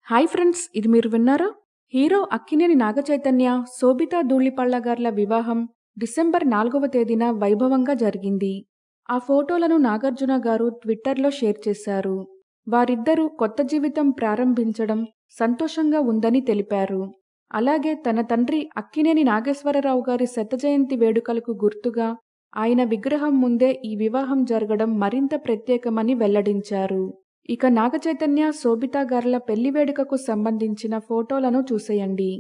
Hi friends, ఇది మీరు విన్నారా? హీరో అక్కినేని నాగచైతన్య, శోభితా ధూళిపళ్ళ గార్ల వివాహం డిసెంబర్ 4వ తేదీన వైభవంగా జరిగింది. ఆ ఫోటోలను నాగార్జున గారు ట్విట్టర్లో షేర్ చేశారు. వారిద్దరూ కొత్త జీవితం ప్రారంభించడం సంతోషంగా ఉందని తెలిపారు. అలాగే తన తండ్రి అక్కినేని నాగేశ్వరరావు గారి శతజయంతి వేడుకలకు గుర్తుగా ఆయన విగ్రహం ముందే ఈ వివాహం జరగడం మరింత ప్రత్యేకమని వెల్లడించారు. ఇక నాగచైతన్య, శోభితా గార్ల పెళ్లి వేడుకకు సంబంధించిన ఫోటోలను చూసేయండి.